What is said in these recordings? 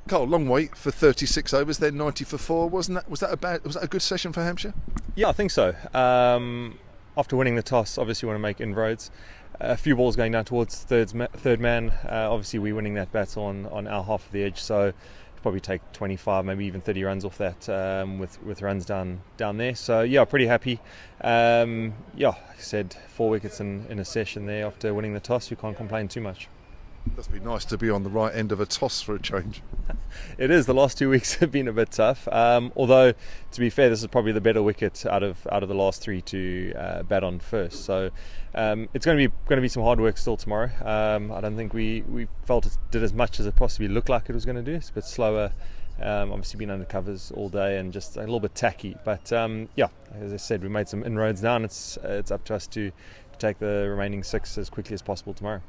Carl, long wait for 36 overs, then 90 for four. Was that a good session for Hampshire? Yeah, I think so. After winning the toss, obviously want to make inroads. A few balls going down towards third man. Obviously, we're winning that battle on our half of the edge, so probably take 25, maybe even 30 runs off that with runs down there. So yeah, pretty happy. Like I said, 4 wickets in a session there after winning the toss. We can't complain too much. Must be nice to be on the right end of a toss for a change. It is. The last 2 weeks have been a bit tough. Although, to be fair, this is probably the better wicket out of the last three to bat on first. So it's going to be some hard work still tomorrow. I don't think we felt it did as much as it possibly looked like it was going to do. It's a bit slower. Obviously been under covers all day and just a little bit tacky. But as I said, we made some inroads now, and it's up to us to take the remaining 6 as quickly as possible tomorrow.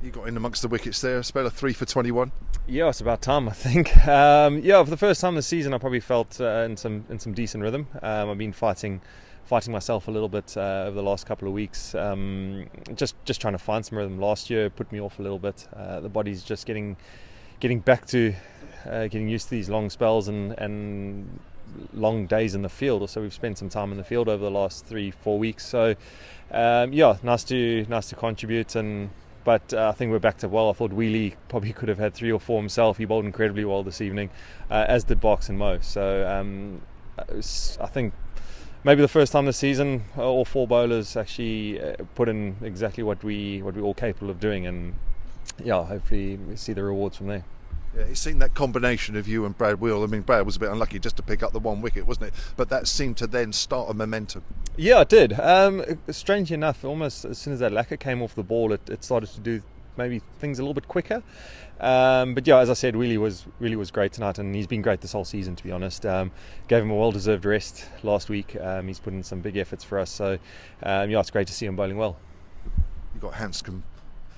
You got in amongst the wickets there, a spell of 3 for 21. Yeah, it's about time, I think. For the first time this season, I probably felt in some decent rhythm. I've been fighting myself a little bit over the last couple of weeks. Just trying to find some rhythm. Last year put me off a little bit. The body's just getting back to getting used to these long spells and long days in the field. Also, we've spent some time in the field over the last 3-4 weeks. So nice to contribute. But I think we're back to well. I thought Wheelie probably could have had 3 or 4 himself. He bowled incredibly well this evening, as did Box and Mo. So I think maybe the first time this season, all 4 bowlers actually put in exactly what we're all capable of doing, and hopefully we see the rewards from there. Yeah, it's seen that combination of you and Brad Wheel. I mean, Brad was a bit unlucky just to pick up the 1 wicket, wasn't it? But that seemed to then start a momentum. Yeah, it did. Strangely enough, almost as soon as that lacquer came off the ball, it started to do maybe things a little bit quicker. But as I said, Wheelie was great tonight, and he's been great this whole season, to be honest. Gave him a well-deserved rest last week. He's put in some big efforts for us, so it's great to see him bowling well. You got Hanscom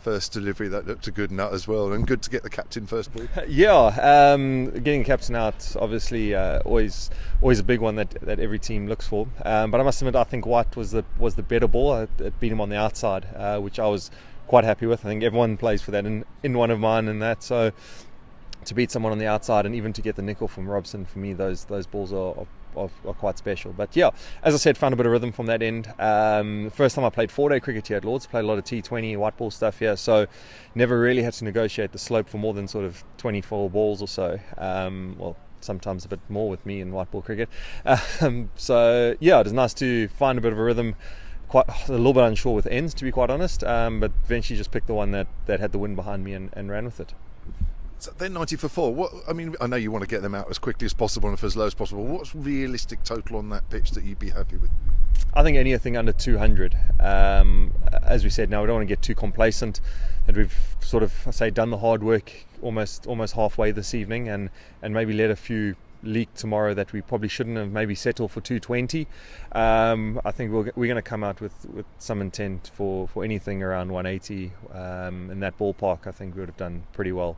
first delivery, that looked a good nut as well, and good to get the captain first ball. Getting captain out, obviously always a big one that every team looks for. But I must admit, I think White was the better ball. It beat him on the outside, which I was quite happy with. I think everyone plays for that in one of mine, and that, so to beat someone on the outside and even to get the nickel from Robson, for me those balls are quite special. But as I said, found a bit of rhythm from that end. First time I played 4-day cricket here at Lords, played a lot of T20 white ball stuff here, so never really had to negotiate the slope for more than sort of 24 balls or so. Sometimes a bit more with me in white ball cricket. It was nice to find a bit of a rhythm. Quite a little bit unsure with ends, to be quite honest, but eventually just picked the one that had the wind behind me and ran with it. So they're 90 for 4. I know you want to get them out as quickly as possible and for as low as possible. What's realistic total on that pitch that you'd be happy with? I think anything under 200. As we said, now we don't want to get too complacent. That we've sort of, done the hard work almost halfway this evening, and maybe let a few leak tomorrow that we probably shouldn't have. Maybe settle for 220. I think we're going to come out with some intent for anything around 180 in that ballpark. I think we would have done pretty well.